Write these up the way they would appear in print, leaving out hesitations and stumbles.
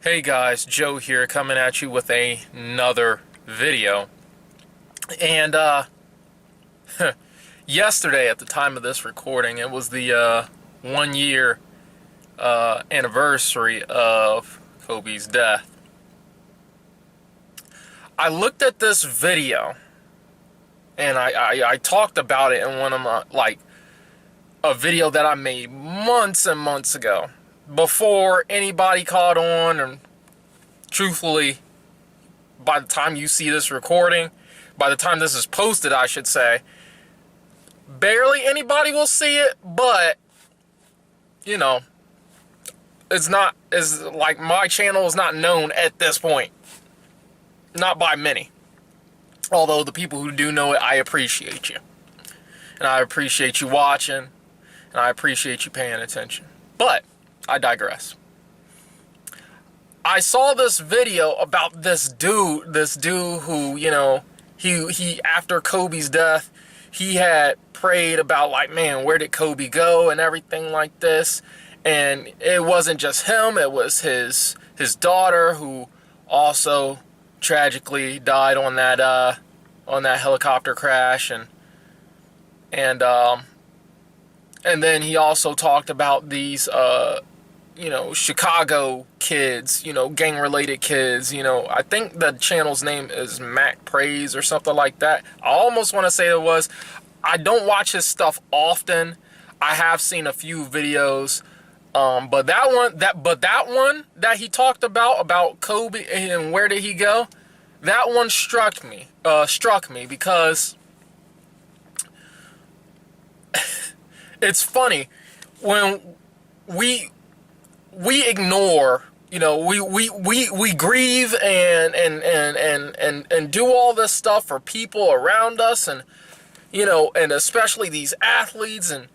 Hey guys, Joe here coming at you with another video. And yesterday at the time of this recording, it was the 1 year anniversary of Kobe's death. I looked at this video and I talked about it in one of my, a video that I made months and months ago, before anybody caught on. And truthfully, by the time you see this recording, by the time this is posted, I should say, barely anybody will see it. But you know, it's like my channel is not known at this point, not by many. Although the people who do know it, I appreciate you, and I appreciate you watching, and I appreciate you paying attention. But I digress. I saw this video about this dude who, he after Kobe's death, he had prayed about, like, man, where did Kobe go and everything like this. And it wasn't just him, it was his daughter, who also tragically died on that helicopter crash. And then he also talked about these Chicago kids, gang-related kids. I think the channel's name is Mac Praise or something like that. I almost want to say it was. I don't watch his stuff often. I have seen a few videos, but that one that he talked about Kobe and where did he go, that one struck me because it's funny when we ignore, we grieve and do all this stuff for people around us, and and especially these athletes, and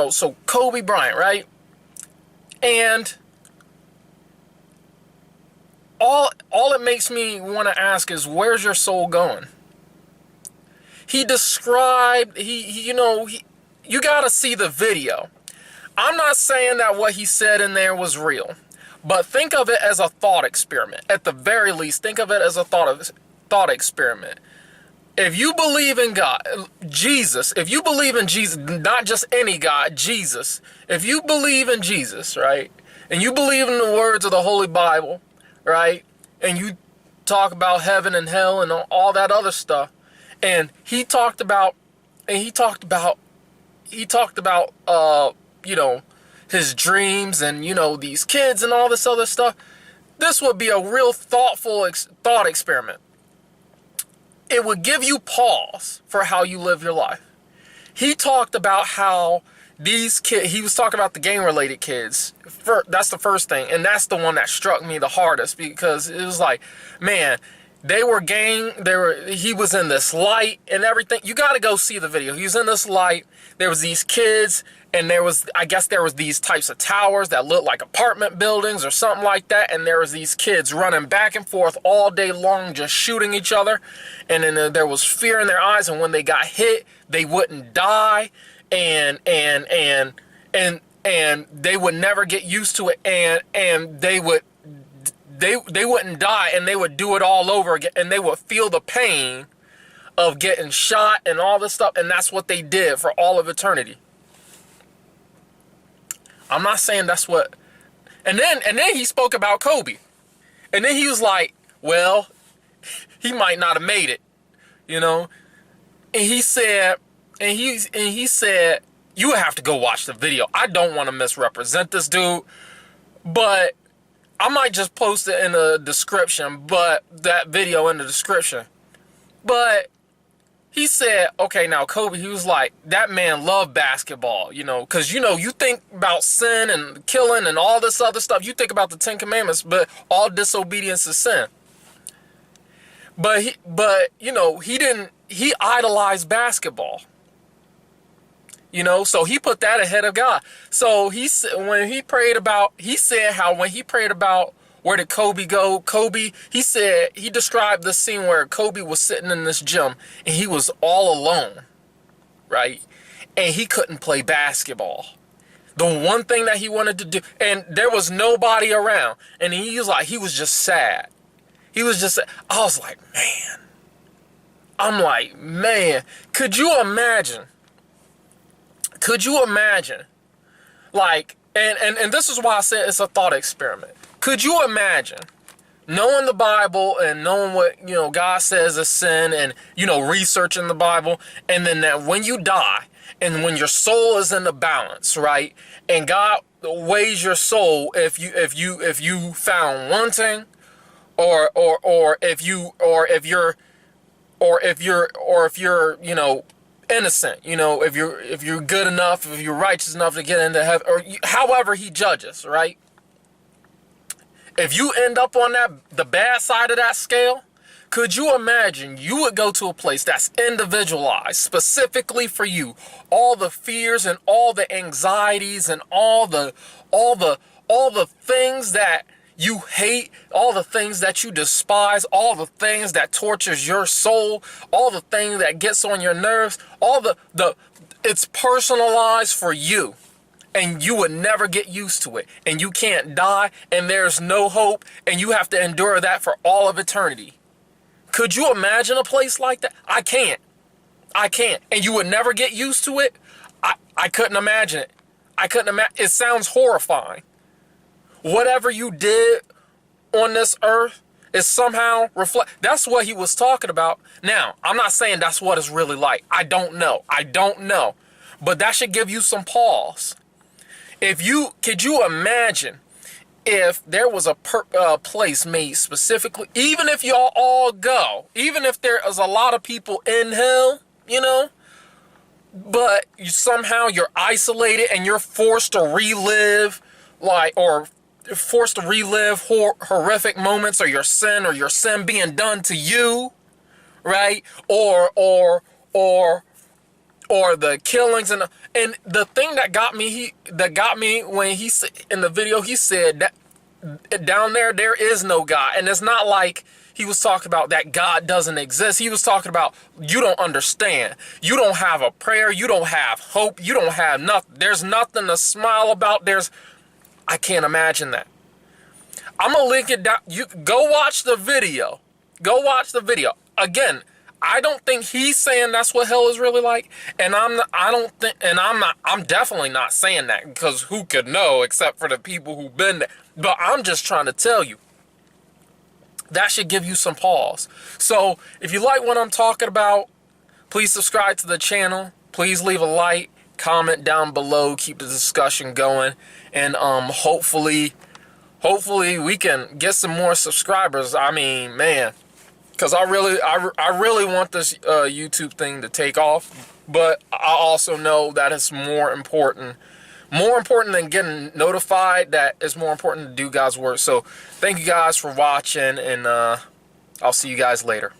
so Kobe Bryant, right? And all it makes me want to ask is, where's your soul going? He described, you got to see the video. I'm not saying that what he said in there was real, but think of it as a thought experiment. At the very least, think of it as a thought experiment. If you believe in God, Jesus, if you believe in Jesus, not just any God, Jesus, if you believe in Jesus, right, and you believe in the words of the Holy Bible, right, and you talk about heaven and hell and all that other stuff, and he talked about his dreams and, these kids and all this other stuff, this would be a real thought experiment. It would give you pause for how you live your life. He talked about how these kids, he was talking about the gang-related kids. That's the first thing, and that's the one that struck me the hardest, because it was like, man, he was in this light and everything. You got to go see the video. He was in this light. There was these kids, and I guess there was these types of towers that looked like apartment buildings or something like that. And there was these kids running back and forth all day long, just shooting each other. And then there was fear in their eyes. And when they got hit, they wouldn't die. And they would never get used to it. And they wouldn't die, and they would do it all over again, and they would feel the pain of getting shot and all this stuff, and that's what they did for all of eternity. I'm not saying that's what. And then he spoke about Kobe, and then he was like, well, he might not have made it, And he said, you have to go watch the video. I don't want to misrepresent this dude, but I might just post it in the description, but that video in the description. But he said, okay, now Kobe, he was like, that man loved basketball, because, you think about sin and killing and all this other stuff. You think about the 10 Commandments, but all disobedience is sin. But he idolized basketball. So he put that ahead of God. So he said, when he prayed about where did Kobe go, he said, he described the scene where Kobe was sitting in this gym and he was all alone, right? And he couldn't play basketball. The one thing that he wanted to do, and there was nobody around, and he was just sad. He was just, I was like, man, could you imagine? Could you imagine? Like, and this is why I said it's a thought experiment. Could you imagine knowing the Bible and knowing what, God says is sin, and, researching the Bible, and then that when you die and when your soul is in the balance, right? And God weighs your soul if you found wanting, or if you're innocent, if you're good enough, if you're righteous enough to get into heaven, or however he judges, right? If you end up on the bad side of that scale, could you imagine you would go to a place that's individualized specifically for you? All the fears and all the anxieties and all the things that you hate, all the things that you despise, all the things that tortures your soul, all the things that gets on your nerves, it's personalized for you. And you would never get used to it, and you can't die, and there's no hope, and you have to endure that for all of eternity. Could you imagine a place like that? I can't. And you would never get used to it? I couldn't imagine it. It sounds horrifying. Whatever you did on this earth is somehow that's what he was talking about. Now, I'm not saying that's what it's really like. I don't know. But that should give you some pause. Could you imagine if there was a place made specifically, even if y'all all go, even if there is a lot of people in hell, but you're isolated and you're forced to relive, horrific moments, or your sin being done to you, right? Or the killings, and the thing that got me when he said in the video, he said that down there is no God. And it's not like he was talking about that God doesn't exist. He was talking about, you don't understand. You don't have a prayer. You don't have hope. You don't have nothing. There's nothing to smile about. I can't imagine that. I'm gonna link it down. You go watch the video. Again, I don't think he's saying that's what hell is really like, and I'm definitely not saying that, because who could know except for the people who've been there. But I'm just trying to tell you, that should give you some pause. So if you like what I'm talking about, please subscribe to the channel. Please leave a like, comment down below, keep the discussion going, and hopefully we can get some more subscribers. I mean, man, because I really want this YouTube thing to take off, but I also know that it's more important than getting notified. That it's more important to do God's work. So thank you guys for watching, and I'll see you guys later.